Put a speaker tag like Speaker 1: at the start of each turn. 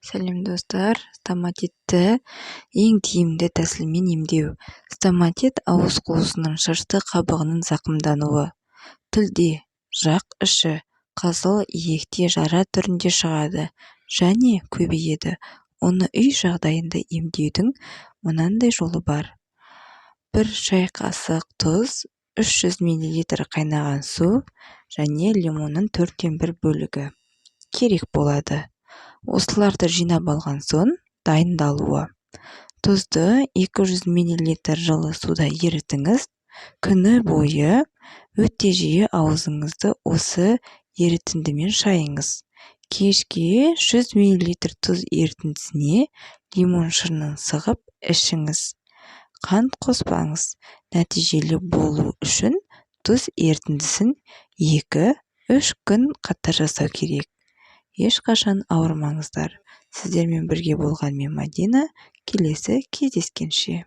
Speaker 1: Сәлем достар, стоматитті ең тиімді тәсілмен емдеу. Стоматит ауыз қуысының шырышты қабығының зақымдануы. Тілде, жақ іші, қызыл иекте жара түрінде шығады және көбейеді. Оны үй жағдайында емдеудің мынандай жолы бар. 1 шай қасық тұз, 300 мл қайнаған су және лимонның 1/4 бөлігі керек болады. Осыларды жинап алған соң дайындалуы. Тұзды 200 мл жылы суда ерітіңіз. Күні бойы өте жиі аузыңызды осы ерітіндімен шайыңыз. Кешке 100 мл тұз ерітіндісіне лимон шырынын сығып ішіңіз. Қант қоспаңыз. Нәтижелі болу үшін тұз ерітіндісін 2-3 күн қатар жасау керек. Ешқашан ауырмаңыздар. Сіздермен бірге болған мен Мадина. Келесі кездескенше.